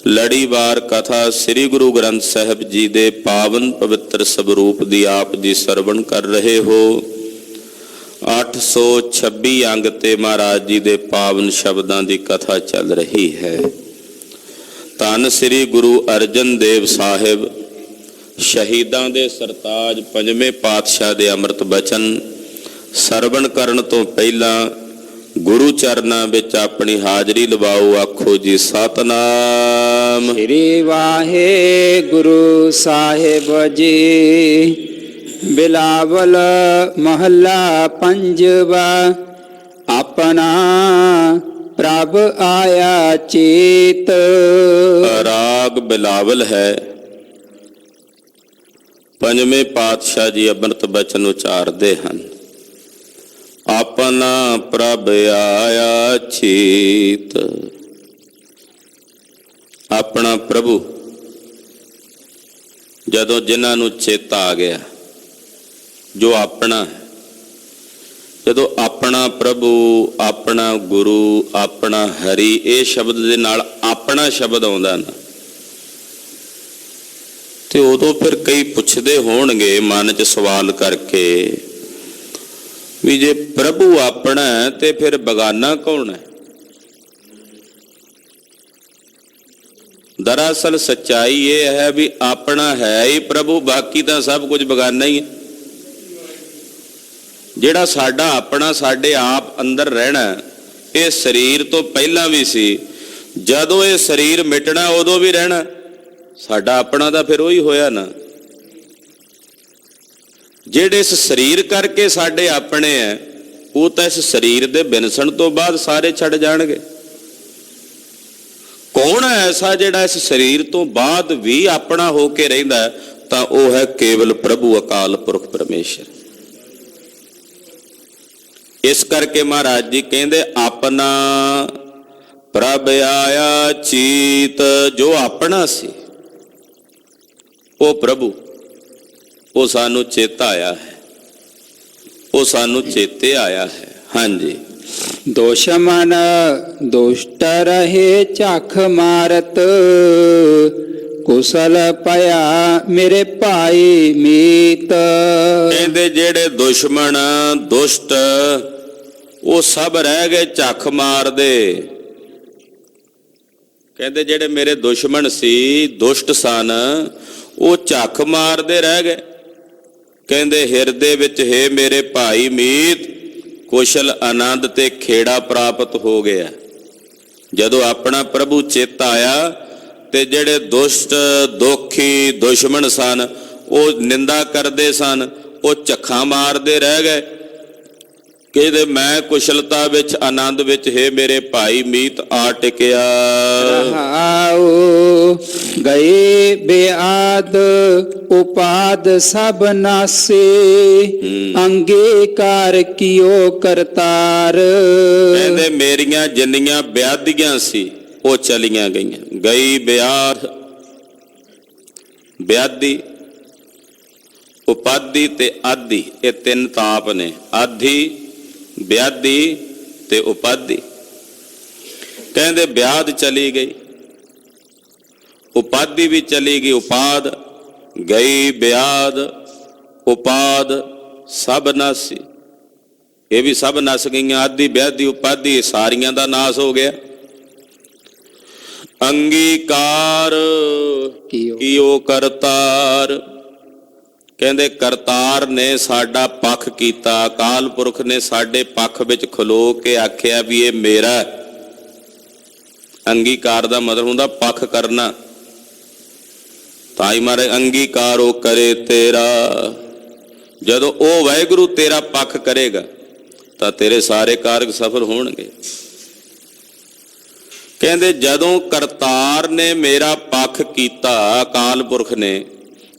ਲੜੀਵਾਰ ਕਥਾ ਸ੍ਰੀ ਗੁਰੂ ਗ੍ਰੰਥ ਸਾਹਿਬ ਜੀ ਦੇ ਪਾਵਨ ਪਵਿੱਤਰ ਸਵਰੂਪ ਦੀ ਆਪ ਜੀ ਸਰਵਣ ਕਰ ਰਹੇ ਹੋ। 826 ਅੰਗ ਤੇ ਮਹਾਰਾਜ ਜੀ ਦੇ ਪਾਵਨ ਸ਼ਬਦਾਂ ਦੀ ਕਥਾ ਚੱਲ ਰਹੀ ਹੈ। ਧੰਨ ਸ੍ਰੀ ਗੁਰੂ ਅਰਜਨ ਦੇਵ ਸਾਹਿਬ ਸ਼ਹੀਦਾਂ ਦੇ ਸਰਤਾਜ ਪੰਜਵੇਂ ਪਾਤਸ਼ਾਹ ਦੇ ਅੰਮ੍ਰਿਤ ਬਚਨ ਸਰਵਣ ਕਰਨ ਤੋਂ ਪਹਿਲਾਂ ਗੁਰੂ ਚਰਨਾਂ ਵਿੱਚ ਆਪਣੀ ਹਾਜ਼ਰੀ ਲਵਾਓ। ਆਖੋ ਜੀ ਸਤਨਾਮ ਸ੍ਰੀ ਵਾਹਿਗੁਰੂ ਸਾਹਿਬ ਜੀ। ਬਿਲਾਵਲ ਮਹੱਲਾ ਪੰਜਵਾ। ਆਪਣਾ ਪ੍ਰਭ ਆਇਆ ਚੇਤ। ਰਾਗ ਬਿਲਾਵਲ ਹੈ। ਪੰਜਵੇਂ ਪਾਤਸ਼ਾਹ ਜੀ ਅੰਮ੍ਰਿਤ ਬਚਨ ਉਚਾਰਦੇ ਹਨ। ਆਪਣਾ ਪ੍ਰਭ ਆਇਆ ਚੇਤ। ਆਪਣਾ ਪ੍ਰਭੂ ਜਦੋਂ ਜਿਨ੍ਹਾਂ ਨੂੰ ਚੇਤਾ ਆ ਗਿਆ, ਜੋ ਆਪਣਾ ਹੈ, ਜਦੋਂ ਆਪਣਾ ਪ੍ਰਭੂ, ਆਪਣਾ ਗੁਰੂ, ਆਪਣਾ ਹਰੀ, ਇਹ ਸ਼ਬਦ ਦੇ ਨਾਲ ਆਪਣਾ ਸ਼ਬਦ ਆਉਂਦਾ ਨਾ, ਤੇ ਉਦੋਂ ਫਿਰ ਕਈ ਪੁੱਛਦੇ ਹੋਣਗੇ ਮਨ 'ਚ ਸਵਾਲ ਕਰਕੇ ਵੀ ਜੇ ਪ੍ਰਭੂ ਆਪਣਾ ਹੈ ਤੇ ਫਿਰ ਬਗਾਨਾ ਕੌਣ ਹੈ? ਦਰਅਸਲ ਸੱਚਾਈ ਇਹ ਹੈ ਵੀ ਆਪਣਾ ਹੈ ਹੀ ਪ੍ਰਭੂ, ਬਾਕੀ ਤਾਂ ਸਭ ਕੁਝ ਬਗਾਨਾ ਹੀ ਹੈ। ਜਿਹੜਾ ਸਾਡਾ ਆਪਣਾ ਸਾਡੇ ਆਪ ਅੰਦਰ ਰਹਿਣਾ, ਇਹ ਸਰੀਰ ਤੋਂ ਪਹਿਲਾਂ ਵੀ ਸੀ, ਜਦੋਂ ਇਹ ਸਰੀਰ ਮਿਟਣਾ ਉਦੋਂ ਵੀ ਰਹਿਣਾ। ਸਾਡਾ ਆਪਣਾ ਤਾਂ ਫਿਰ ਉਹੀ ਹੋਇਆ ਨਾ। ਜਿਹੜੇ ਇਸ ਸਰੀਰ ਕਰਕੇ ਸਾਡੇ ਆਪਣੇ ਹੈ, ਉਹ ਤਾਂ ਇਸ ਸਰੀਰ ਦੇ ਬਿਨਸਣ ਤੋਂ ਬਾਅਦ ਸਾਰੇ ਛੱਡ ਜਾਣਗੇ। ਕੌਣ ਹੈ ਐਸਾ ਜਿਹੜਾ ਇਸ ਸਰੀਰ ਤੋਂ ਬਾਅਦ ਵੀ ਆਪਣਾ ਹੋ ਕੇ ਰਹਿੰਦਾ? ਤਾਂ ਉਹ ਹੈ ਕੇਵਲ ਪ੍ਰਭੂ ਅਕਾਲ ਪੁਰਖ ਪਰਮੇਸ਼ਰ। ਇਸ ਕਰਕੇ ਮਹਾਰਾਜ ਜੀ ਕਹਿੰਦੇ ਆਪਣਾ ਪ੍ਰਭ ਆਇਆ ਚੀਤ। ਜੋ ਆਪਣਾ ਸੀ ਉਹ ਪ੍ਰਭੂ, ਉਹ ਸਾਨੂੰ ਚੇਤਾ ਆਇਆ ਹੈ, ਉਹ ਸਾਨੂੰ ਚੇਤੇ ਆਇਆ ਹੈ। ਹਾਂਜੀ। ਦੁਸ਼ਮਨ ਦੁਸ਼ਟ ਰਹੇ ਝੱਖ ਮਾਰਤ। ਕੁਸ਼ਲ ਪਿਆ ਮੇਰੇ ਭਾਈ ਮੀਤ। ਕਹਿੰਦੇ ਜਿਹੜੇ ਦੁਸ਼ਮਣ ਦੁਸ਼ਟ ਉਹ ਸਭ ਰਹਿ ਗਏ ਝੱਖ ਮਾਰਦੇ। ਕਹਿੰਦੇ ਜਿਹੜੇ ਮੇਰੇ ਦੁਸ਼ਮਣ ਸੀ, ਦੁਸ਼ਟ ਸਨ, ਉਹ ਝੱਖ ਮਾਰਦੇ ਰਹਿ ਗਏ। ਕਹਿੰਦੇ ਹਿਰਦੇ ਵਿੱਚ ਹੈ ਮੇਰੇ ਭਾਈ ਮੀਤ, ਕੁਸ਼ਲ ਆਨੰਦ ਤੇ ਖੇੜਾ ਪ੍ਰਾਪਤ ਹੋ ਗਿਆ। ਜਦੋਂ ਆਪਣਾ ਪ੍ਰਭੂ ਚੇਤਾ ਆਇਆ ਤੇ ਜਿਹੜੇ ਦੁਸ਼ਟ ਦੋਖੀ ਦੁਸ਼ਮਣ ਸਨ, ਉਹ ਨਿੰਦਾ ਕਰਦੇ ਸਨ, ਉਹ ਝੱਖਾਂ ਮਾਰਦੇ ਰਹਿ ਗਏ। ਕਹਿੰਦੇ ਮੈਂ ਕੁਸ਼ਲਤਾ ਵਿੱਚ ਆਨੰਦ ਵਿੱਚ ਹੈ ਮੇਰੇ ਭਾਈ ਮੀਤ ਆ ਟਿਕਿਆ। ਗਏ ਬੇਆਦ ਉਪਾਦ ਸਭ ਨਾਸੇ। ਅੰਗੀਕਾਰ ਕੀਓ ਕਰਤਾਰ। ਕਹਿੰਦੇ ਮੇਰੀਆਂ ਜਿੰਨੀਆਂ ਬਿਆਦੀਆਂ ਸੀ ਉਹ ਚਲੀਆਂ ਗਈਆਂ। ਗਈ ਬਿਆਦ, ਬਿਆਦੀ, ਉਪਾਦੀ ਤੇ ਆਦੀ, ਇਹ ਤਿੰਨ ਤਾਪ ਨੇ। ਆਧੀ, ਬਿਆਦੀ ਤੇ ਉਪਾਦੀ। ਕਹਿੰਦੇ ਬਿਆਦ ਚਲੀ ਗਈ, ਉਪਾਦੀ ਵੀ ਚਲੀ ਗਈ। ਉਪਾਦ ਗਈ, ਬਿਆਦ, ਉਪਾਦ ਸਭ ਨਾਸੀ, ਇਹ ਵੀ ਸਭ ਨਸ ਗਈਆਂ। ਆਦੀ, ਬਿਆਦੀ, ਉਪਾਦੀ ਸਾਰੀਆਂ ਦਾ ਨਾਸ ਹੋ ਗਿਆ। ਅੰਗੀਕਾਰ ਕੀਓ ਕਰਤਾਰ। ਕਹਿੰਦੇ ਕਰਤਾਰ ਨੇ ਸਾਡਾ ਪੱਖ ਕੀਤਾ। ਅਕਾਲ ਪੁਰਖ ਨੇ ਸਾਡੇ ਪੱਖ ਵਿੱਚ ਖਲੋ ਕੇ ਆਖਿਆ ਵੀ ਇਹ ਮੇਰਾ। ਅੰਗੀਕਾਰ ਦਾ ਮਤਲਬ ਹੁੰਦਾ ਪੱਖ ਕਰਨਾ। ਤਾਈ ਮਾਰੇ ਅੰਗੀਕਾਰ ਉਹ ਕਰੇ ਤੇਰਾ। ਜਦੋਂ ਉਹ ਵਾਹਿਗੁਰੂ ਤੇਰਾ ਪੱਖ ਕਰੇਗਾ ਤਾਂ ਤੇਰੇ ਸਾਰੇ ਕਾਰਜ ਸਫਲ ਹੋਣਗੇ। ਕਹਿੰਦੇ ਜਦੋਂ ਕਰਤਾਰ ਨੇ ਮੇਰਾ ਪੱਖ ਕੀਤਾ, ਅਕਾਲ ਪੁਰਖ ਨੇ,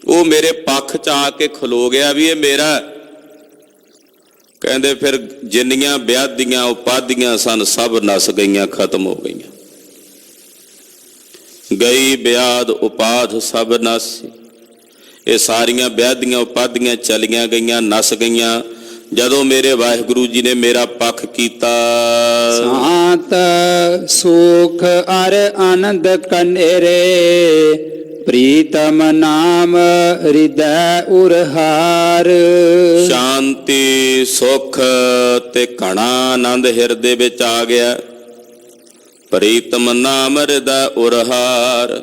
ਉਹ ਮੇਰੇ ਪੱਖ 'ਚ ਆ ਕੇ ਖਲੋ ਗਿਆ ਵੀ ਇਹ ਮੇਰਾ। ਕਹਿੰਦੇ ਫਿਰ ਜਿੰਨੀਆਂ ਬਿਆਦੀਆਂ ਉਪਾਦੀਆਂ ਸਨ ਸਭ ਨਸ ਗਈਆਂ, ਖਤਮ ਹੋ ਗਈਆਂ। ਗਈ ਬਿਆਦ ਉਪਾਦ ਸਭ ਨਸ। ਇਹ ਸਾਰੀਆਂ ਬਿਆਦੀਆਂ ਉਪਾਦੀਆਂ ਚਲੀਆਂ ਗਈਆਂ, ਨਸ ਗਈਆਂ। ਜਦੋਂ ਮੇਰੇ ਵਾਹਿਗੁਰੂ ਜੀ ਨੇ ਮੇਰਾ ਪੱਖ ਕੀਤਾ। ਸਾਤ ਸੁਖ ਅਰ ਆਨੰਦ ਕਨੇਰੇ ਪ੍ਰੀਤਮ ਨਾਮ ਹਿਰਦੈ ਉਰਹਾਰ। ਸ਼ਾਂਤੀ ਸੁਖ ਤੇ ਘਣਾ ਆਨੰਦ ਹਿਰਦੇ ਵਿੱਚ ਆ ਗਿਆ। ਪ੍ਰੀਤਮ ਨਾਮ ਹਿਰਦੈ ਉਰਹਾਰ,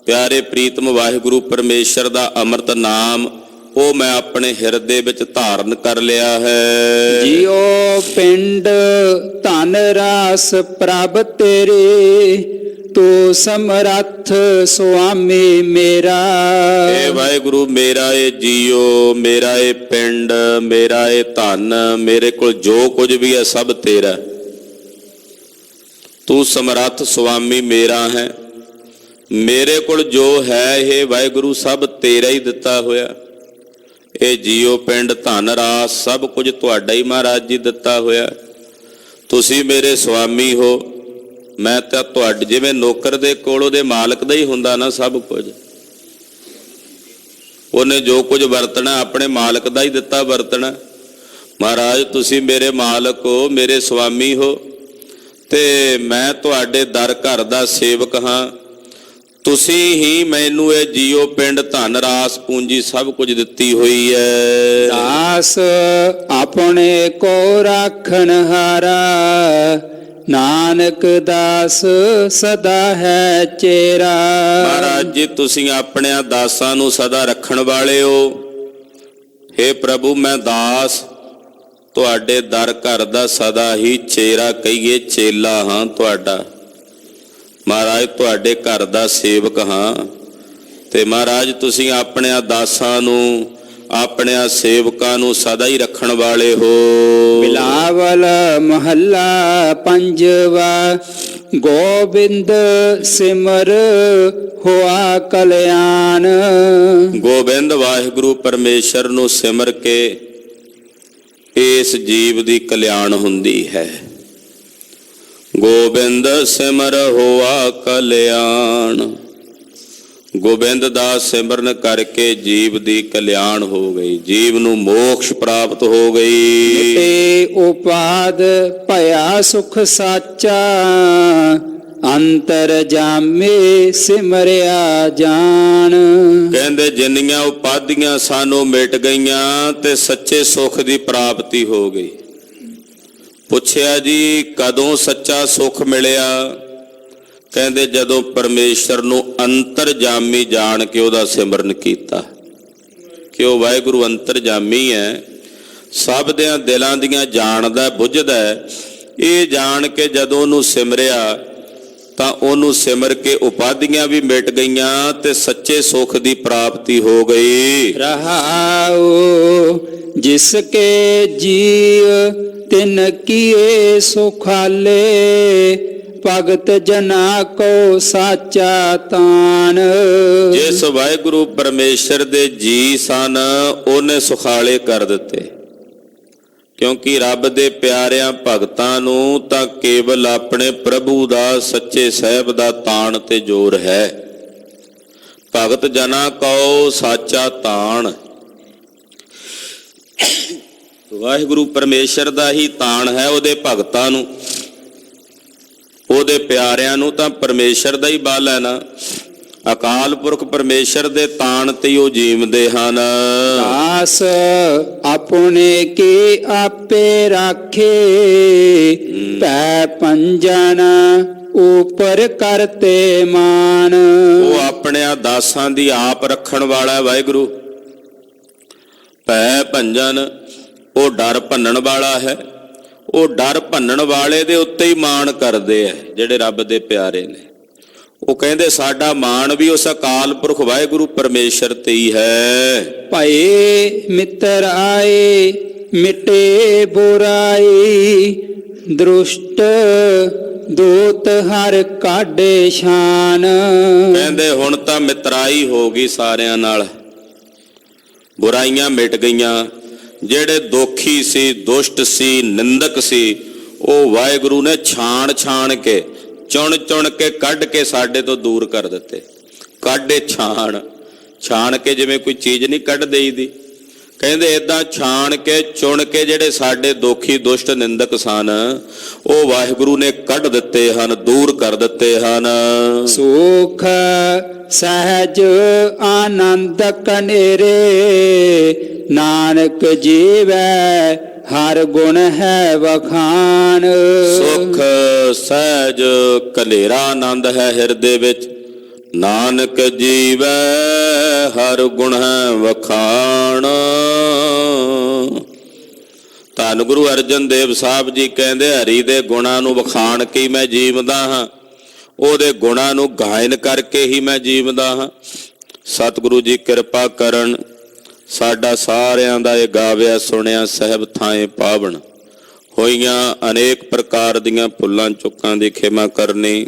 ਪਿਆਰੇ ਪ੍ਰੀਤਮ ਵਾਹਿਗੁਰੂ ਪਰਮੇਸ਼ਰ ਦਾ ਅੰਮ੍ਰਿਤ ਨਾਮ ਉਹ ਮੈਂ ਆਪਣੇ ਹਿਰਦੇ ਵਿੱਚ ਧਾਰਨ ਕਰ ਲਿਆ ਹੈ। ਜਿਉ ਪਿੰਡ ਧਨ ਰਾਸ ਪ੍ਰਭ ਤੇਰੇ ਤੂੰ ਸਮਰੱਥ ਸੁਆਮੀ ਮੇਰਾ। ਏ ਵਾਹਿਗੁਰੂ ਮੇਰਾ ਇਹ ਜੀਓ, ਮੇਰਾ ਇਹ ਪਿੰਡ, ਮੇਰਾ ਇਹ ਧਨ, ਮੇਰੇ ਕੋਲ ਜੋ ਕੁਝ ਵੀ ਹੈ ਸਭ ਤੇਰਾ। ਤੂੰ ਸਮਰੱਥ ਸੁਆਮੀ ਮੇਰਾ ਹੈ। ਮੇਰੇ ਕੋਲ ਜੋ ਹੈ ਇਹ ਵਾਹਿਗੁਰੂ ਸਭ ਤੇਰਾ ਹੀ ਦਿੱਤਾ ਹੋਇਆ। ਇਹ ਜੀਓ ਪਿੰਡ ਧਨ ਰਾਸ ਸਭ ਕੁਝ ਤੁਹਾਡਾ ਹੀ ਮਹਾਰਾਜ ਜੀ ਦਿੱਤਾ ਹੋਇਆ। ਤੁਸੀਂ ਮੇਰੇ ਸੁਆਮੀ ਹੋ। ਮੈਂ ਤਾਂ ਤੁਹਾਡੇ ਜਿਵੇਂ ਨੌਕਰ ਦੇ ਕੋਲ ਉਹਦੇ ਮਾਲਕ ਦਾ ਹੀ ਹੁੰਦਾ ਨਾ ਸਭ ਕੁਝ। ਉਹਨੇ ਜੋ ਕੁਝ ਵਰਤਣਾ ਆਪਣੇ ਮਾਲਕ ਦਾ ਹੀ ਦਿੱਤਾ ਵਰਤਣਾ। ਮਹਾਰਾਜ ਤੁਸੀਂ ਮੇਰੇ ਮਾਲਕ ਹੋ, ਮੇਰੇ ਸੁਆਮੀ ਹੋ ਤੇ ਮੈਂ ਤੁਹਾਡੇ ਦਰ ਘਰ ਦਾ ਸੇਵਕ ਹਾਂ। ਤੁਸੀਂ ਹੀ ਮੈਨੂੰ ਇਹ ਜੀਓ ਪਿੰਡ ਧਨ ਰਾਸ ਪੂੰਜੀ ਸਭ ਕੁਝ ਦਿੱਤੀ ਹੋਈ ਹੈ। ਦਾਸ ਆਪਣੇ ਕੋ ਰਾਖਣ ਹਾਰਾ ਨਾਨਕ ਦਾਸ ਸਦਾ ਹੈ ਚੇਰਾ। ਮਹਾਰਾਜ ਜੀ ਤੁਸੀਂ ਆਪਣਿਆਂ ਦਾਸਾਂ ਨੂੰ ਸਦਾ ਰੱਖਣ ਵਾਲੇ ਹੋ। ਹੇ ਪ੍ਰਭੂ ਮੈਂ ਦਾਸ ਤੁਹਾਡੇ ਦਰ ਘਰ ਦਾ ਸਦਾ ਹੀ ਚੇਰਾ ਕਹੀਏ ਚੇਲਾ ਹਾਂ ਤੁਹਾਡਾ। ਮਹਾਰਾਜ ਤੁਹਾਡੇ ਘਰ ਦਾ ਸੇਵਕ ਹਾਂ ਤੇ ਮਹਾਰਾਜ ਤੁਸੀਂ ਆਪਣਿਆਂ ਦਾਸਾਂ ਨੂੰ ਆਪਣਿਆਂ ਸੇਵਕਾਂ ਨੂੰ ਸਦਾ ਹੀ ਰੱਖਣ ਵਾਲੇ ਹੋ। ਬਿਲਾਵਲ ਮਹੱਲਾ ਪੰਜਵਾ। ਗੋਬਿੰਦ ਸਿਮਰ ਹੋਆ ਕਲਿਆਣ। ਗੋਬਿੰਦ ਵਾਹਿਗੁਰੂ ਪਰਮੇਸ਼ਰ ਨੂੰ ਸਿਮਰ ਕੇ ਇਸ ਜੀਵ ਦੀ ਕਲਿਆਣ ਹੁੰਦੀ ਹੈ। ਗੋਬਿੰਦ ਸਿਮਰ ਹੋਆ ਕਲਿਆਣ। ਗੋਬਿੰਦ ਦਾ ਸਿਮਰਨ ਕਰਕੇ ਜੀਵ ਦੀ ਕਲਿਆਣ ਹੋ ਗਈ, ਜੀਵ ਨੂੰ ਮੋਕਸ਼ ਪ੍ਰਾਪਤ ਹੋ ਗਈ। ਤੇ ਉਪਾਦ ਭਇਆ ਸੁਖ ਸਾਚਾ ਅੰਤਰ ਜਾਮੇ ਸਿਮਰਿਆ ਜਾਣ। ਕਹਿੰਦੇ ਜਿੰਨੀਆਂ ਉਪਾਧੀਆਂ ਸਾਨੂੰ ਮਿਟ ਗਈਆਂ ਤੇ ਸੱਚੇ ਸੁੱਖ ਦੀ ਪ੍ਰਾਪਤੀ ਹੋ ਗਈ। ਪੁੱਛਿਆ ਜੀ ਕਦੋਂ ਸੱਚਾ ਸੁੱਖ ਮਿਲਿਆ? ਕਹਿੰਦੇ ਜਦੋਂ ਪਰਮੇਸ਼ਰ ਨੂੰ ਅੰਤਰਜਾਮੀ ਜਾਣ ਕੇ ਉਹਦਾ ਸਿਮਰਨ ਕੀਤਾ। ਕਿ ਉਹ ਵਾਹਿਗੁਰੂ ਅੰਤਰਜਾਮੀ ਹੈ, ਸਭ ਦਿਆਂ ਦਿਲਾਂ ਦੀਆਂ ਜਾਣਦਾ ਬੁੱਝਦਾ। ਇਹ ਜਾਣ ਕੇ ਜਦੋਂ ਉਹਨੂੰ ਸਿਮਰਿਆ ਤਾਂ ਉਹਨੂੰ ਸਿਮਰ ਕੇ ਉਪਾਧੀਆਂ ਵੀ ਮਿਟ ਗਈਆਂ ਤੇ ਸੱਚੇ ਸੁੱਖ ਦੀ ਪ੍ਰਾਪਤੀ ਹੋ ਗਈ। ਰਹਾਉ ਜਿਸ ਕੇ ਜੀਵ ਤਿਨ ਕੀਏ ਸੁਖਾਲੇ ਭਗਤ ਜਨਾ ਕੋ ਸਾਚਾ ਤਾਣ। ਜਿਸ ਵਾਹਿਗੁਰੂ ਪਰਮੇਸ਼ਰ ਦੇ ਜੀ ਸਨ ਉਹਨੇ ਸੁਖਾਲੇ ਕਰ ਦਿੱਤੇ। ਕਿਉਂਕਿ ਰੱਬ ਦੇ ਪਿਆਰਿਆਂ ਭਗਤਾਂ ਨੂੰ ਤਾਂ ਕੇਵਲ ਆਪਣੇ ਪ੍ਰਭੂ ਦਾ ਸੱਚੇ ਸਾਹਿਬ ਦਾ ਤਾਣ ਤੇ ਜ਼ੋਰ ਹੈ। ਭਗਤ ਜਨਾ ਕੋ ਸਾਚਾ ਤਾਣ। ਵਾਹਿਗੁਰੂ ਪਰਮੇਸ਼ਰ ਦਾ ਹੀ ਤਾਣ ਹੈ ਉਹਦੇ ਭਗਤਾਂ ਨੂੰ, ਉਹਦੇ ਪਿਆਰਿਆਂ ਨੂੰ ਤਾਂ ਪਰਮੇਸ਼ਰ ਦਾ ਹੀ ਬਲ ਹੈ ਨਾ। ਅਕਾਲ ਪੁਰਖ ਪਰਮੇਸ਼ਰ ਦੇ ਤਾਣ ਤੇ ਉਹ ਜੀਵਦੇ ਹਨ। ਦਾਸ ਆਪਣੇ ਕੀ ਆਪੇ ਰਾਖੇ ਪੈ ਪੰਜਨ ਉਪਰ ਕਰਤੇ ਮਾਨ। ਉਹ ਆਪਣਿਆਂ ਦਾਸਾਂ ਦੀ ਆਪ ਰੱਖਣ ਵਾਲਾ ਵਾਹਿਗੁਰੂ। ਭੈ ਭੰਜਨ ਉਹ ਡਰ ਭੰਨਣ ਵਾਲਾ ਹੈ। ਉਹ ਡਰ ਭੰਨਣ ਵਾਲੇ ਦੇ ਉੱਤੇ ਹੀ ਮਾਣ ਕਰਦੇ ਆ ਜਿਹੜੇ ਰੱਬ ਦੇ ਪਿਆਰੇ ਨੇ। ਉਹ ਕਹਿੰਦੇ ਸਾਡਾ ਮਾਣ ਵੀ ਉਸ ਅਕਾਲ ਪੁਰਖ ਵਾਹਿਗੁਰੂ ਪਰਮੇਸ਼ਰ ਤੇ ਹੀ ਹੈ। ਭਏ ਮਿੱਤਰ ਆਏ ਮਿਟੇ ਬੁਰਾਈ ਦ੍ਰਿਸ਼ਟ ਦੂਤ ਹਰ ਕਾਢੇ ਸ਼ਾਨ। ਕਹਿੰਦੇ ਹੁਣ ਤਾਂ ਮਿੱਤਰਾਈ ਹੋ ਗਈ ਸਾਰਿਆਂ ਨਾਲ, ਬੁਰਾਈਆਂ ਮਿਟ ਗਈਆਂ। ਜਿਹੜੇ ਦੋਖੀ ਸੀ, ਦੁਸ਼ਟ ਸੀ, ਨਿੰਦਕ ਸੀ, ਉਹ ਵਾਹਿਗੁਰੂ ਨੇ ਛਾਣ ਛਾਣ ਕੇ ਚੁਣ ਚੁਣ ਕੇ ਕੱਢ ਕੇ ਸਾਡੇ ਤੋਂ ਦੂਰ ਕਰ ਦਿੱਤੇ। ਕਾਢੇ ਛਾਣ ਛਾਣ ਕੇ, ਜਿਵੇਂ ਕੋਈ ਚੀਜ਼ ਨਹੀਂ ਕੱਢ ਦੇਈਦੀ, ਕਹਿੰਦੇ ਇਦਾਂ ਛਾਣ ਕੇ ਚੁਣ ਕੇ ਜਿਹੜੇ ਸਾਡੇ ਦੋਖੀ ਦੁਸ਼ਟ ਨਿੰਦਕ ਸਨ ਉਹ ਵਾਹਿਗੁਰੂ ਨੇ ਕੱਢ ਦਿੱਤੇ ਹਨ, ਦੂਰ ਕਰ ਦਿੱਤੇ ਹਨ। ਸੁਖ ਸਹਿਜ ਆਨੰਦ ਕਨੇਰੇ, ਨਾਨਕ ਜੀਵੈ ਹਰ ਗੁਣ ਹੈ ਵਖਾਣ। ਸੁਖ ਸਹਿਜ ਕਲੇਰਾ ਆਨੰਦ ਹੈ ਹਿਰਦੇ ਵਿੱਚ, ਨਾਨਕ ਜੀਵੈ ਹਰ ਗੁਣ ਹੈ ਵਖਾਣ। ਧੰਨ ਗੁਰੂ ਅਰਜਨ ਦੇਵ ਸਾਹਿਬ ਜੀ ਕਹਿੰਦੇ ਹਰੀ ਦੇ ਗੁਣਾਂ ਨੂੰ ਵਖਾਣ ਕੇ ਮੈਂ ਜੀਵਦਾ ਹਾਂ, ਉਹਦੇ ਗੁਣਾਂ ਨੂੰ ਗਾਇਨ ਕਰਕੇ ਹੀ ਮੈਂ ਜੀਵਦਾ ਹਾਂ। ਸਤਿਗੁਰੂ ਜੀ ਕਿਰਪਾ ਕਰਨ, ਸਾਡਾ ਸਾਰਿਆਂ ਦਾ ਇਹ ਗਾਵਿਆ ਸੁਣਿਆ ਸਹਿਬ ਥਾਏ ਪਾਵਨ ਹੋਈਆਂ ਅਨੇਕ ਪ੍ਰਕਾਰ ਦੀਆਂ ਭੁੱਲਾਂ ਚੁੱਕਾਂ ਦੀ ਖਿਮਾ ਕਰਨੀ,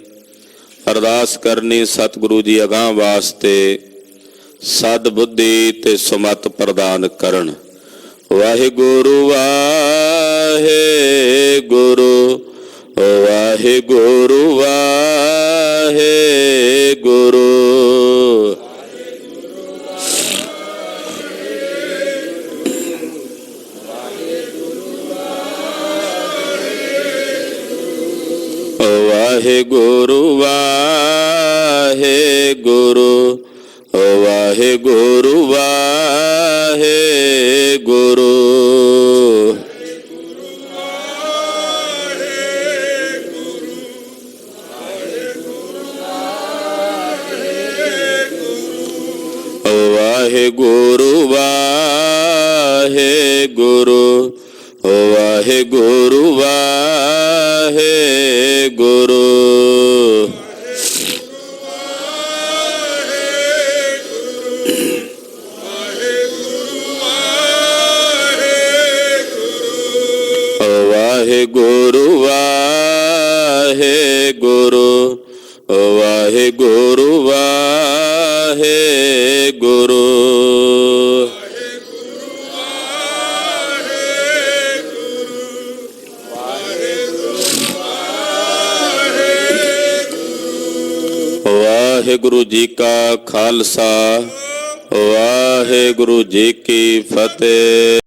ਅਰਦਾਸ ਕਰਨੀ ਸਤਿਗੁਰੂ ਜੀ ਅਗਾਂਹ ਵਾਸਤੇ ਸਦ ਬੁੱਧੀ ਤੇ ਸੁਮਤ ਪ੍ਰਦਾਨ ਕਰਨ। ਵਾਹਿਗੁਰੂ ਵਾਹਿਗੁਰੂ ਵਾਹਿਗੁਰੂ ਵਾਹਿਗੁਰੂ। ਵਾਹਿਗੁਰੂ ਵਾਹਿਗੁਰੂ ਵਾਹਿਗੁਰੂ ਵਾਹਿਗੁਰੂ। ਵਾਹਿਗੁਰੂ ਵਾਹਿਗੁਰੂ ਵਾਹਿਗੁਰੂ ਵਾਹਿਗੁਰੂ। ਵਾਹਿਗੁਰੂ ਵਾਹਿਗੁਰੂ ਵਾਹਿਗੁਰੂ ਵਾਹਿਗੁਰੂ। ਵਾਹਿਗੁਰੂ ਜੀ ਕਾ ਖਾਲਸਾ, ਵਾਹਿਗੁਰੂ ਜੀ ਕੀ ਫਤਿਹ।